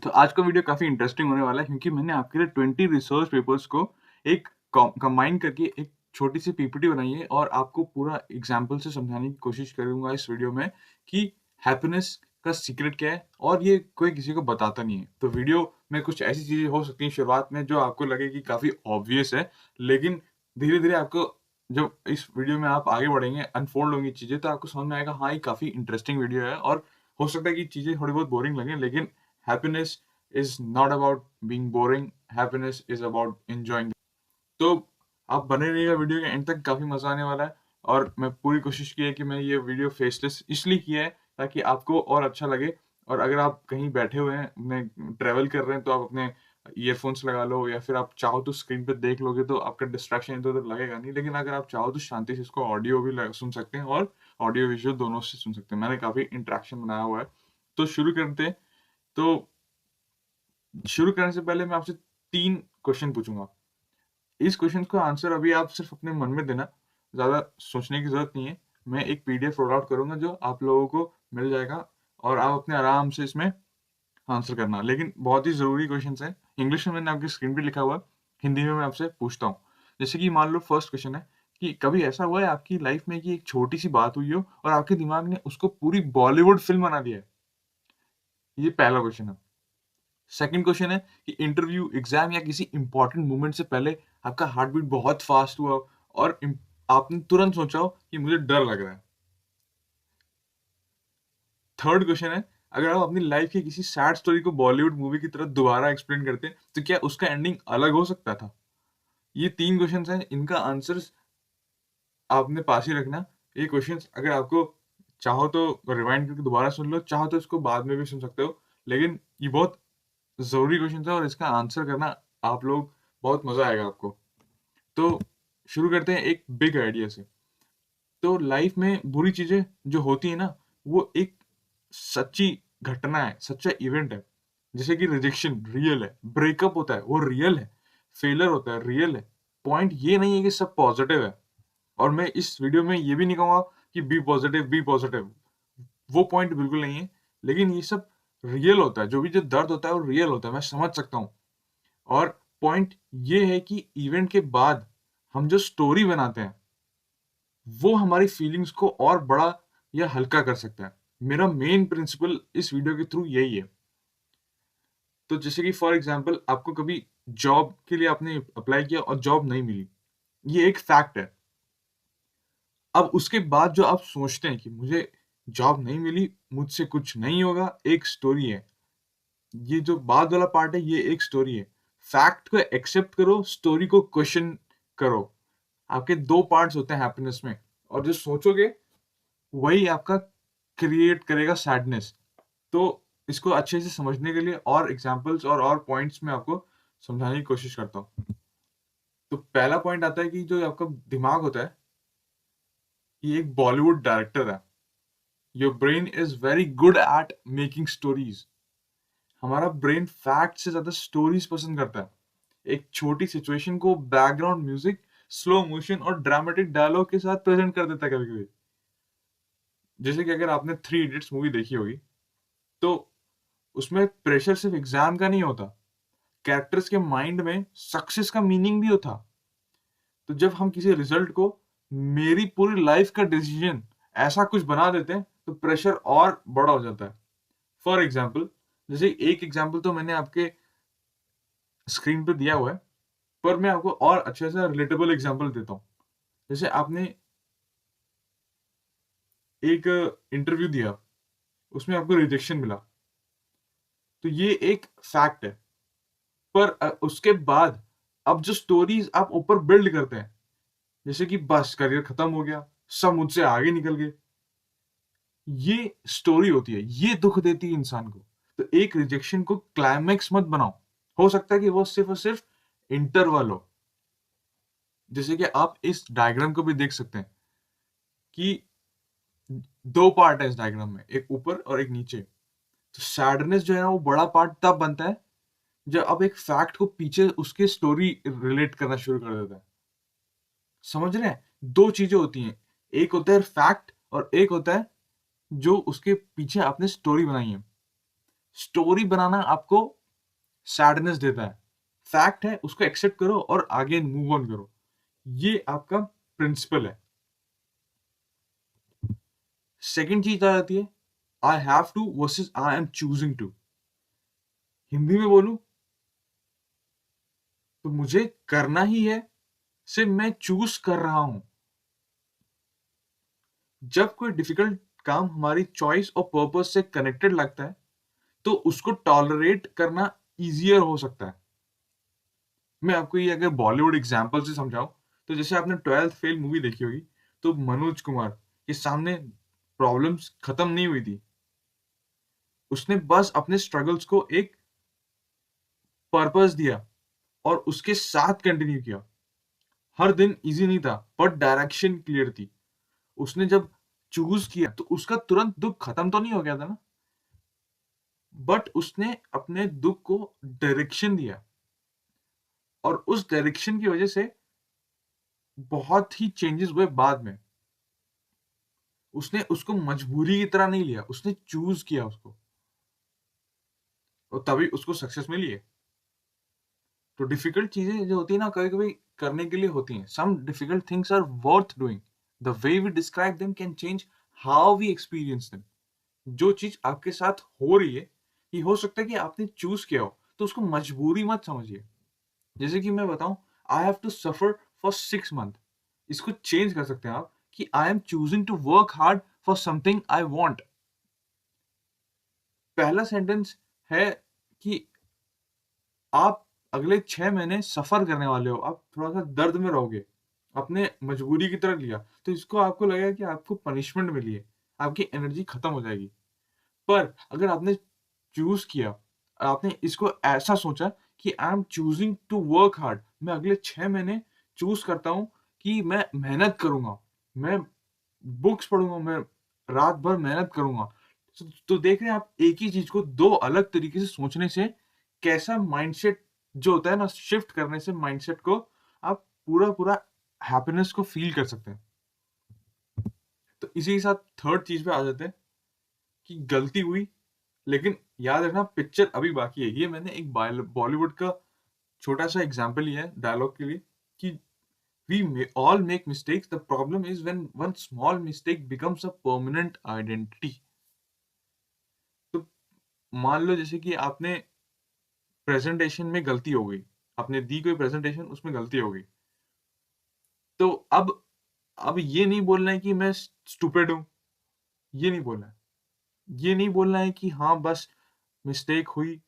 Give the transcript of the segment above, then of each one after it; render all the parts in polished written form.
तो आज का वीडियो काफ़ी इंटरेस्टिंग होने वाला है क्योंकि मैंने आपके लिए 20 रिसर्च पेपर्स को एक कंबाइन करके एक छोटी सी पीपीटी बनाई है और आपको पूरा एग्जाम्पल से समझाने की कोशिश करूंगा इस वीडियो में कि हैप्पीनेस का सीक्रेट क्या है और ये कोई किसी को बताता नहीं है। तो वीडियो में कुछ ऐसी चीजें हो सकती हैं शुरुआत में जो आपको लगे कि काफ़ी ऑब्वियस है, लेकिन धीरे धीरे आपको जब इस वीडियो में आप आगे बढ़ेंगे, अनफोल्ड होंगी चीजें, तो आपको समझ में आएगा हाँ ये काफ़ी इंटरेस्टिंग वीडियो है। और हो सकता है कि चीजें थोड़ी बहुत बोरिंग लगे, लेकिन happiness is not about being boring. Happiness is about enjoying. तो आप बने रहिएगा वीडियो के एंड तक, काफ़ी मज़ा आने वाला है। और मैं पूरी कोशिश की है कि मैं ये वीडियो फेसलेस इसलिए किया है ताकि आपको और अच्छा लगे। और अगर आप कहीं बैठे हुए हैं, अपने ट्रैवल कर रहे हैं, तो आप अपने ईयरफोन्स लगा लो या फिर आप चाहो तो स्क्रीन पे देख लोगे तो आपका डिस्ट्रैक्शन इधर-उधर लगेगा नहीं। लेकिन अगर आप चाहो तो शांति से इसको ऑडियो भी सुन सकते हैं और ऑडियो विजुअल दोनों से सुन सकते हैं। मैंने काफ़ी इंटरेक्शन बनाया हुआ है। तो शुरू करते हैं। तो शुरू करने से पहले मैं आपसे 3 क्वेश्चन पूछूँगा। इस क्वेश्चन का आंसर अभी आप सिर्फ़ अपने मन में देना, ज़्यादा सोचने की ज़रूरत नहीं है। मैं एक पीडीएफ रोल आउट करूँगा जो आप लोगों को मिल जाएगा और आप अपने आराम से इसमें आंसर करना। लेकिन बहुत ही ज़रूरी क्वेश्चन्स हैं। इंग्लिश में मैंने आपकी स्क्रीन पे लिखा हुआ है, हिंदी में मैं आपसे पूछता हूँ। जैसे कि मान लो फर्स्ट क्वेश्चन है कि कभी ऐसा हुआ है आपकी लाइफ़ में कि एक छोटी-सी बात हुई हो और आपके दिमाग ने उसको पूरी बॉलीवुड फ़िल्म बना दिया है? ये पहला क्वेश्चन है। सेकंड क्वेश्चन है कि इंटरव्यू, एग्जाम या किसी इंपॉर्टेंट मूवमेंट से पहले आपका हार्ट बीट बहुत फास्ट हुआ हो और आपने तुरंत सोचा हो कि मुझे डर लग रहा है। थर्ड क्वेश्चन है, अगर आप अपनी लाइफ की किसी सैड स्टोरी को बॉलीवुड मूवी की तरह दोबारा एक्सप्लेन करते तो क्या उसका एंडिंग अलग हो सकता था? ये तीन क्वेश्चन हैं, इनका आंसर आपने पास ही रखना। ये क्वेश्चंस अगर आपको चाहो तो रिवाइंड करके दोबारा सुन लो, चाहो तो इसको बाद में भी सुन सकते हो। लेकिन ये बहुत ज़रूरी क्वेश्चन है और इसका आंसर करना आप लोग, बहुत मज़ा आएगा आपको। तो शुरू करते हैं एक बिग आइडिया से। तो लाइफ में बुरी चीज़ें जो होती हैं ना, वो एक सच्ची घटना है, सच्चा इवेंट है। जैसे कि रिजेक्शन रियल है, ब्रेकअप होता है वो रियल है, फेलियर होता है रियल है। पॉइंट ये नहीं है कि सब पॉजिटिव है। और मैं इस वीडियो में ये भी नहीं कहूँगा कि बी पॉजिटिव, वो पॉइंट बिल्कुल नहीं है। लेकिन ये सब रियल होता है, जो दर्द होता है वो रियल होता है, मैं समझ सकता हूँ। और पॉइंट ये है कि इवेंट के बाद हम जो स्टोरी बनाते हैं, वो हमारी फीलिंग्स को और बड़ा या हल्का कर सकता है। मेरा मेन प्रिंसिपल इस वीडियो के थ्रू यही है। तो जैसे कि फॉर एग्जांपल आपको कभी जॉब के लिए आपने अप्लाई किया और जॉब नहीं मिली, ये एक फैक्ट है। अब उसके बाद जो आप सोचते हैं कि मुझे जॉब नहीं मिली, मुझसे कुछ नहीं होगा, एक स्टोरी है। ये जो बाद वाला पार्ट है, ये एक स्टोरी है। फैक्ट को एक्सेप्ट करो, स्टोरी को क्वेश्चन करो। आपके 2 पार्ट्स होते हैं हैप्पीनेस में, और जो सोचोगे वही आपका क्रिएट करेगा सैडनेस। तो इसको अच्छे से समझने के लिए और एग्जांपल्स और पॉइंट्स में आपको समझाने की कोशिश करता हूँ। तो पहला पॉइंट आता है कि जो आपका दिमाग होता है, ये एक बॉलीवुड डायरेक्टर है। Your brain is very good at making stories. हमारा ब्रेन फैक्ट से ज़्यादा स्टोरीज़ पसंद करता है। एक छोटी सिचुएशन को बैकग्राउंड म्यूजिक, स्लो मोशन और ड्रामेटिक डायलॉग के साथ प्रेजेंट कर देता है कभी-कभी। जैसे कि अगर आपने थ्री इडियट्स मूवी देखी होगी, तो उसमें प्रेशर सिर्फ एग्जाम का नहीं होता, कैरेक्टर्स के माइंड में सक्सेस का मीनिंग भी होता। तो जब हम किसी रिजल्ट को मेरी पूरी लाइफ का डिसीजन ऐसा कुछ बना देते हैं, तो प्रेशर और बड़ा हो जाता है। फॉर एग्जाम्पल, जैसे एक एग्जाम्पल तो मैंने आपके स्क्रीन पे दिया हुआ है, पर मैं आपको और अच्छे से रिलेटेबल एग्जाम्पल देता हूँ। जैसे आपने एक इंटरव्यू दिया, उसमें आपको रिजेक्शन मिला, तो ये एक फैक्ट है। पर उसके बाद अब जो स्टोरीज आप ऊपर बिल्ड करते हैं, जैसे कि बस करियर खत्म हो गया, सब मुझसे आगे निकल गए, ये स्टोरी होती है, ये दुख देती है इंसान को। तो एक रिजेक्शन को क्लाइमैक्स मत बनाओ। हो सकता है कि वो सिर्फ और सिर्फ इंटरवल हो। जैसे कि आप इस डायग्राम को भी देख सकते हैं कि 2 पार्ट है इस डायग्राम में, एक ऊपर और एक नीचे। तो सैडनेस जो है ना, वो बड़ा पार्ट तब बनता है जब आप एक फैक्ट को पीछे उसके स्टोरी रिलेट करना शुरू कर देता है। समझ रहे हैं? 2 चीज़ें होती हैं। एक होता है फैक्ट और एक होता है जो उसके पीछे आपने स्टोरी बनाई है। स्टोरी बनाना आपको सैडनेस देता है। फैक्ट है, उसको एक्सेप्ट करो और आगे मूव ऑन करो। ये आपका प्रिंसिपल है। सेकंड चीज आ जाती है I have to versus I am choosing to. Hindi में बोलूं तो मुझे करना ही है से मैं चूज कर रहा हूं। जब कोई डिफिकल्ट काम हमारी चॉइस और पर्पस से कनेक्टेड लगता है तो उसको टॉलरेट करना इजियर हो सकता है। मैं आपको ये अगर बॉलीवुड एग्जांपल से समझाऊं तो जैसे आपने 12th फेल मूवी देखी होगी, तो मनोज कुमार के सामने प्रॉब्लम्स खत्म नहीं हुई थी। उसने बस अपने स्ट्रगल्स को एक पर्पस दिया और उसके साथ कंटिन्यू किया। हर दिन इजी नहीं था पर डायरेक्शन क्लियर थी। उसने जब चूज किया तो उसका तुरंत दुख खत्म तो नहीं हो गया था ना, बट उसने अपने दुख को डायरेक्शन दिया और उस डायरेक्शन की वजह से बहुत ही चेंजेस हुए बाद में। उसने उसको मजबूरी की तरह नहीं लिया, उसने चूज किया उसको और तभी उसको सक्सेस मिली है। तो डिफिकल्ट चीजें जो होती है ना, कभी-कभी करने के लिए होती हैं। Some difficult things are worth doing. The way we describe them can change how we experience them. जो चीज आपके साथ हो रही है, ये हो सकता है कि आपने चूज किया हो, तो उसको मजबूरी मत समझिए। जैसे कि मैं बताऊं, I have to suffer for 6 month. इसको चेंज कर सकते हैं आप कि I am choosing to work hard for something I want. पहला सेंटेंस है कि आप अगले 6 महीने सफर करने वाले हो, आप थोड़ा सा दर्द में रहोगे, आपने मजबूरी की तरह लिया तो इसको आपको लगेगा कि आपको पनिशमेंट मिली है, आपकी एनर्जी खत्म हो जाएगी। पर अगर आपने चूज किया, आपने इसको ऐसा सोचा कि I am choosing to work hard, मैं अगले 6 महीने चूज करता हूँ कि मैं मेहनत करूंगा, मैं बुक्स पढ़ूंगा, मैं रात भर मेहनत करूंगा। तो देख रहे हैं आप, एक ही चीज को दो अलग तरीके से सोचने से कैसा माइंडसेट जो होता है ना, शिफ्ट करने से माइंडसेट को आप पूरा पूरा हैप्पीनेस को फील कर सकते हैं। तो इसी के साथ थर्ड चीज पे आ जाते हैं कि गलती हुई, लेकिन याद रखना पिक्चर अभी बाकी है। ये मैंने एक बॉलीवुड का छोटा सा एग्जांपल लिया है डायलॉग के लिए कि we may all make mistakes. The problem is when one small mistake becomes a permanent identity. तो मान लो जैसे कि आपने प्रेजेंटेशन में गलती हो गई, आपने दी कोई प्रेजेंटेशन, उसमें गलती हो गई, तो अब ये नहीं बोलना है कि मैं स्टूपिड हूँ, ये नहीं बोलना है। ये नहीं बोलना है कि हाँ बस मिस्टेक हुई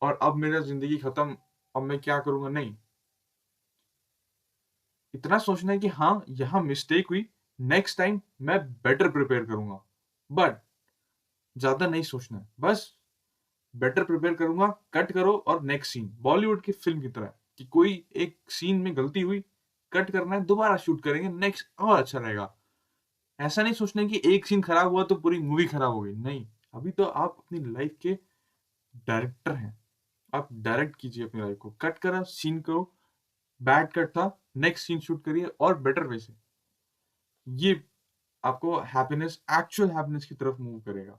और अब मेरा जिंदगी खत्म, अब मैं क्या करूंगा, नहीं। इतना सोचना है कि हाँ यहाँ मिस्टेक हुई, नेक्स्ट टाइम मैं बेटर प्रिपेयर करूंगा। बट ज्यादा नहीं सोचना है, बस बेटर प्रिपेयर करूंगा, कट करो और नेक्स्ट सीन, बॉलीवुड की फिल्म की तरह कि कोई एक सीन में गलती हुई, कट करना है, दोबारा शूट करेंगे, नेक्स्ट और अच्छा रहेगा। ऐसा नहीं सोचना है कि एक सीन खराब हुआ तो पूरी मूवी खराब हो गई, नहीं। अभी तो आप अपनी लाइफ के डायरेक्टर हैं, आप डायरेक्ट कीजिए अपनी लाइफ को, कट करा सीन को, बैड कट था, नेक्स्ट सीन शूट करिए और बेटर वे से। ये आपको हैप्पीनेस, एक्चुअल हैप्पीनेस की तरफ मूव करेगा।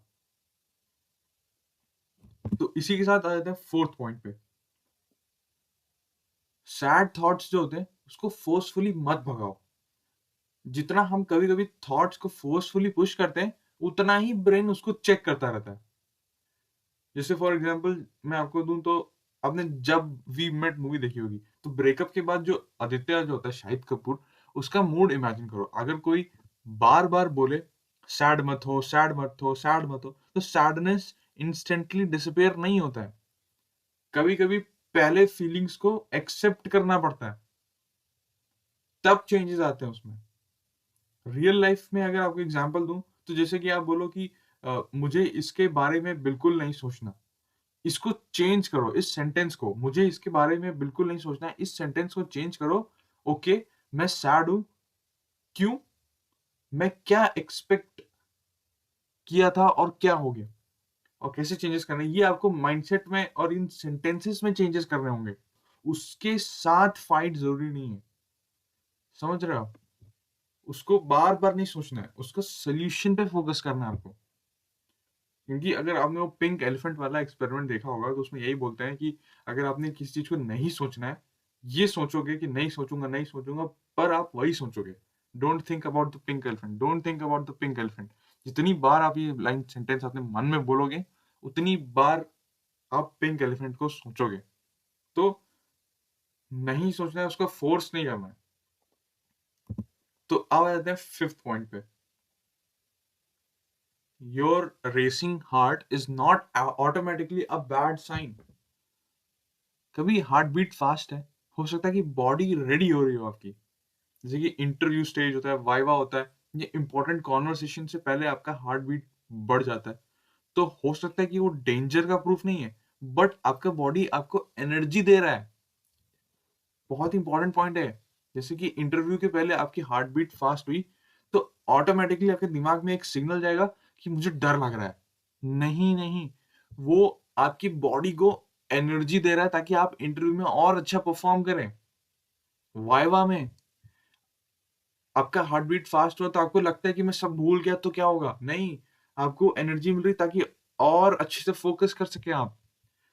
तो इसी के साथ आ जाते हैं फोर्थ पॉइंट पे। सैड थॉट्स जो होते हैं उसको फोर्सफुली मत भगाओ। जितना हम कभी-कभी थॉट्स को फोर्सफुली पुश करते हैं, उतना ही ब्रेन उसको चेक करता रहता है। जैसे फॉर एग्जांपल मैं आपको दूं तो आपने जब वी मेट मूवी देखी होगी, तो ब्रेकअप के बाद जो आदित्य जो होता है, शाहिद कपूर, उसका मूड इमेजिन करो। अगर कोई बार-बार बोले सैड मत हो, सैड मत हो, सैड मत हो, तो सैडनेस इंस्टेंटली डिसअपीयर नहीं होता है। कभी-कभी पहले फीलिंग्स को एक्सेप्ट करना पड़ता है, तब चेंजेस आते हैं उसमें। रियल लाइफ में अगर आपको एग्जांपल दूं, तो जैसे कि आप बोलो कि मुझे इसके बारे में बिल्कुल नहीं सोचना। इसको चेंज करो, इस सेंटेंस को, मुझे इसके बारे में बिल्कुल नहीं सोचना है, इस सेंटेंस को चेंज करो। ओके, मैं सैड हूं, क्यों, मैं क्या एक्सपेक्ट किया था और क्या हो गया, और कैसे चेंजेस करने हैं, ये आपको माइंडसेट में और इन सेंटेंसेस में चेंजेस करने होंगे। उसके साथ फाइट जरूरी नहीं है, समझ रहे हो आप? उसको बार बार नहीं सोचना है, उसको सोल्यूशन पे फोकस करना है आपको। क्योंकि अगर आपने वो पिंक एलिफेंट वाला एक्सपेरिमेंट देखा होगा तो उसमें यही बोलते हैं कि अगर आपने किसी चीज़ को नहीं सोचना है, ये सोचोगे कि नहीं सोचूँगा, पर आप वही सोचोगे। Don't think about the pink elephant, don't think about the pink elephant. जितनी बार आप ये लाइन सेंटेंस अपने मन में बोलोगे, उतनी बार आप पिंक एलिफेंट को सोचोगे। तो नहीं सोचना है, उसको फ़ोर्स नहीं करना है। तो अब आ जाते हैं 5th पॉइंट पे। Your racing heart is not automatically a bad sign. कभी हार्ट बीट फास्ट है, हो सकता है कि बॉडी रेडी हो रही हो आपकी। जैसे कि इंटरव्यू स्टेज होता है, वाइवा होता है, ये इंपॉर्टेंट कन्वर्सेशन से पहले आपका हार्ट बीट बढ़ जाता है। तो हो सकता है कि वो डेंजर का प्रूफ नहीं है, बट आपका बॉडी आपको एनर्जी दे रहा है। बहुत इंपॉर्टेंट पॉइंट है। जैसे कि इंटरव्यू के पहले आपकी हार्ट बीट फास्ट हुई, तो ऑटोमैटिकली आपके दिमाग में एक सिग्नल जाएगा कि मुझे डर लग रहा है। नहीं, नहीं, वो आपकी बॉडी को एनर्जी दे रहा है ताकि आप इंटरव्यू में और अच्छा परफॉर्म करें। वाइवा में आपका हार्ट बीट फास्ट हुआ तो आपको लगता है कि मैं सब भूल गया तो क्या होगा? नहीं, आपको एनर्जी मिल रही ताकि और अच्छे से फोकस कर सकें आप।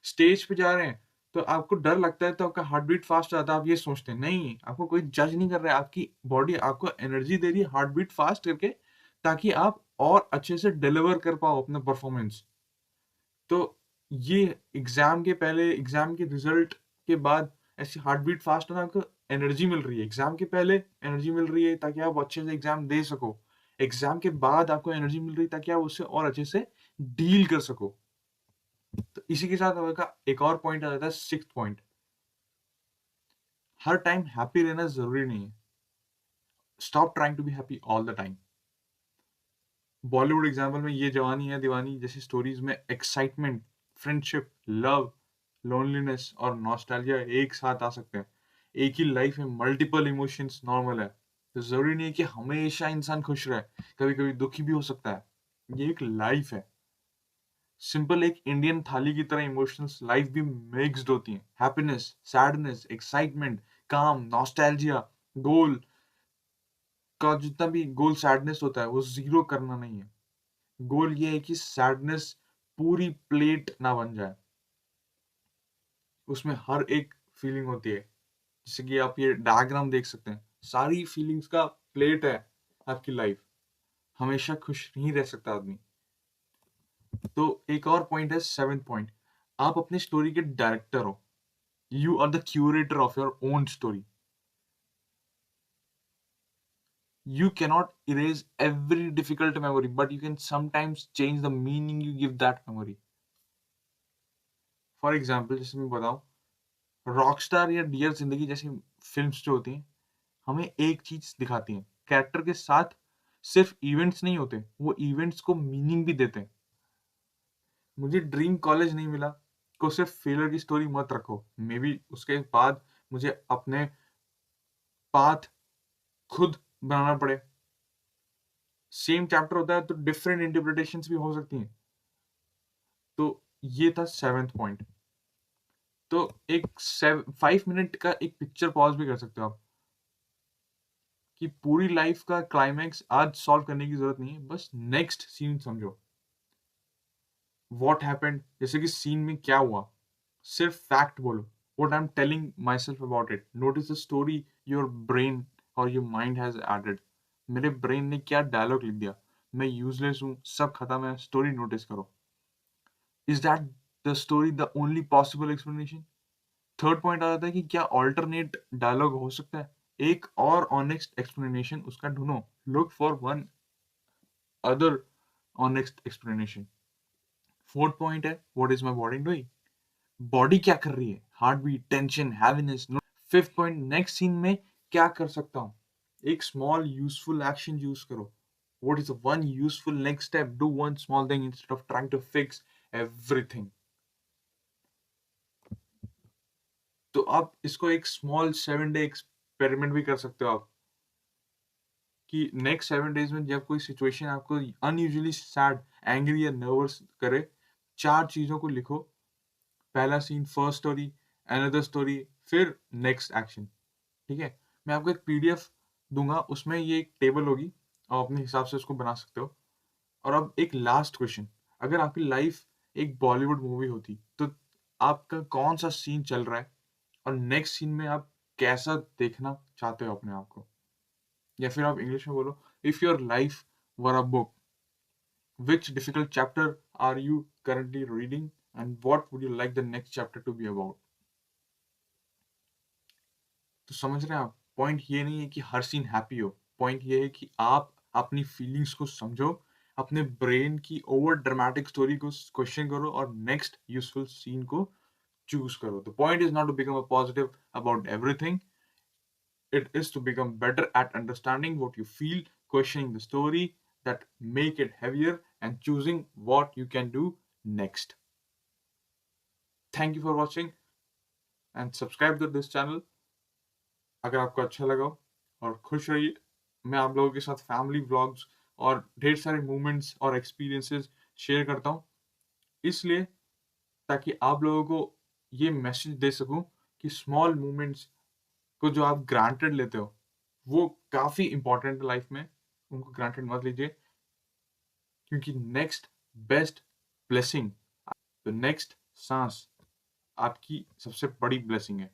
स्टेज पे जा रहे हैं, तो आपको डर लगता है तो आपका हार्ट बीट फास्ट हो जाता है, आप ये सोचते हैं। नहीं, आपको कोई जज नहीं कर रहा है, आपकी बॉडी आपको एनर्जी दे रही है हार्ट बीट फास्ट करके, ताकि आप और अच्छे से डिलीवर कर पाओ अपना परफॉर्मेंस। तो ये एग्ज़ाम के पहले, एग्ज़ाम के रिज़ल्ट के बाद ऐसी हार्ट बीट फ़ास्ट होना, आपको एनर्जी मिल रही है। एग्ज़ाम के पहले एनर्जी मिल रही है ताकि आप अच्छे से एग्ज़ाम दे सको। एग्ज़ाम के बाद आपको एनर्जी मिल रही है ताकि आप उससे और अच्छे से डील कर सको। तो इसी के साथ आपका एक और पॉइंट आ जाता है 6th पॉइंट। हर टाइम हैप्पी रहना ज़रूरी नहीं है। Stop trying to be happy all the time. Bollywood example में ये जवानी है दीवानी जैसी स्टोरीज़ में एक्साइटमेंट, फ्रेंडशिप, लव, लोनलीनेस और नॉस्टैल्जिया एक साथ आ सकते हैं। एक ही लाइफ में मल्टीपल इमोशंस नॉर्मल है। तो ज़रूरी नहीं है कि हमेशा इंसान खुश रहे, कभी-कभी दुखी भी हो सकता है। ये एक लाइफ है। सिंपल एक इंडियन थाली की तरह इमोशंस लाइफ भी मिक्स्ड होती हैं। हैप्पीनेस, सैडनेस, एक्साइटमेंट, काम, नॉस्टैल्जिया, गोल का जितना भी गोल सैडनेस होता है, वो ज़ीरो करना नहीं है। गोल ये है कि सैडनेस पूरी प्लेट ना बन जाए। उसमें हर एक फीलिंग होती है। जैसे कि आप ये डायग्राम देख सकते हैं। सारी फीलिंग्स का प्लेट है आपकी लाइफ। हमेशा खुश नहीं रह सकता आदमी। तो एक और पॉइंट है 7th पॉइंट। आप अपनी स्टोरी के डायरेक्टर हो। You are the curator of your own story. You cannot erase every difficult memory, but you can sometimes change the meaning you give that memory. For example जैसे मैं बताऊँ, Rockstar या dear ज़िंदगी जैसी films जो होती हैं, हमें एक चीज़ दिखाती हैं, कैरेक्टर के साथ सिर्फ़ इवेंट्स नहीं होते, वो इवेंट्स को मीनिंग भी देते हैं। मुझे ड्रीम कॉलेज नहीं मिला, तो सिर्फ़ फेलियर की स्टोरी मत रखो। मेबी उसके बाद मुझे अपने पाथ खुद बनाना पड़े। सेम चैप्टर होता है तो डिफरेंट इंटरप्रिटेशंस भी हो सकती हैं। तो ये था 7th पॉइंट। तो एक 5 मिनट का एक पिक्चर पॉज़ भी कर सकते हो आप, कि पूरी लाइफ़ का क्लाइमैक्स आज सॉल्व करने की ज़रूरत नहीं है, बस नेक्स्ट सीन समझो। व्हाट हैपेंड, जैसे कि सीन में क्या हुआ? सिर्फ फैक्ट बोलो। What I am telling my self about it. Notice the story your brain और योर माइंड हैज़ एडेड। मेरे ब्रेन ने क्या डायलॉग लिख दिया? मैं यूज़लेस हूँ, सब खत्म है, स्टोरी नोटिस करो। Is that the story the only possible explanation? Third point आ जाता है कि क्या अल्टरनेट डायलॉग हो सकता है? एक और ऑनेस्ट एक्सप्लेनेशन उसका ढूँढो। Look for one other honest explanation. Fourth point है what is my body doing? Body क्या कर रही है? Heart beat, tension, heaviness. Fifth point next scene में क्या कर सकता हूँ? एक स्मॉल यूज़फुल एक्शन यूज़ करो। What is the one useful next step? Do one small thing instead of trying to fix everything. तो आप इसको एक स्मॉल 7 डे एक्सपेरिमेंट भी कर सकते हो आप। कि नेक्स्ट 7 डेज़ में जब कोई सिचुएशन आपको अनयूजुअली सैड, एंग्री या नर्वस करे, 4 चीज़ों को लिखो। पहला scene, first story, another story, फिर नेक्स्ट एक्शन, ठीक है? मैं आपको एक पीडीएफ दूँगा, उसमें ये एक टेबल होगी, आप अपने हिसाब से उसको बना सकते हो। और अब एक लास्ट क्वेश्चन, अगर आपकी लाइफ एक बॉलीवुड मूवी होती, तो आपका कौन-सा सीन चल रहा है और नेक्स्ट सीन में आप कैसा देखना चाहते हो अपने आप को? या फिर आप इंग्लिश में बोलो, if your life were a book, which difficult chapter are you currently reading and what would you like the next chapter to be about? तो समझ रहे हैं आप? पॉइंट ये नहीं है कि हर सीन हैप्पी हो, पॉइंट ये है कि आप अपनी फीलिंग्स को समझो, अपने ब्रेन की ओवर ड्रामेटिक स्टोरी को क्वेश्चन करो और नेक्स्ट यूज़फुल सीन को चूज़ करो। The point is not to become a positive about everything, it is to become better at understanding what you feel, questioning the story that make it heavier, and choosing what you can do next. Thank you for watching and subscribe to this channel अगर आपको अच्छा लगा हो, और खुश रहिए। मैं आप लोगों के साथ फैमिली व्लॉग्स और ढेर सारे मोमेंट्स और एक्सपीरियंसेस शेयर करता हूँ, इसलिए ताकि आप लोगों को ये मैसेज दे सकूँ कि स्मॉल मोमेंट्स को जो आप ग्रांटेड लेते हो, वो काफ़ी इम्पोर्टेंट है लाइफ में, उनको ग्रांटेड मत लीजिए, क्योंकि नेक्स्ट बेस्ट ब्लेसिंग, तो नेक्स्ट साँस आपकी सबसे बड़ी ब्लेसिंग है।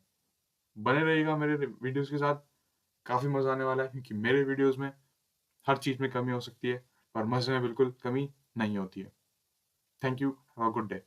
बने रहिएगा मेरे वीडियोज़ के साथ, काफ़ी मज़ा आने वाला है, क्योंकि मेरे वीडियोज़ में हर चीज़ में कमी हो सकती है, पर मज़े में बिल्कुल कमी नहीं होती है। Thank you, have a good day.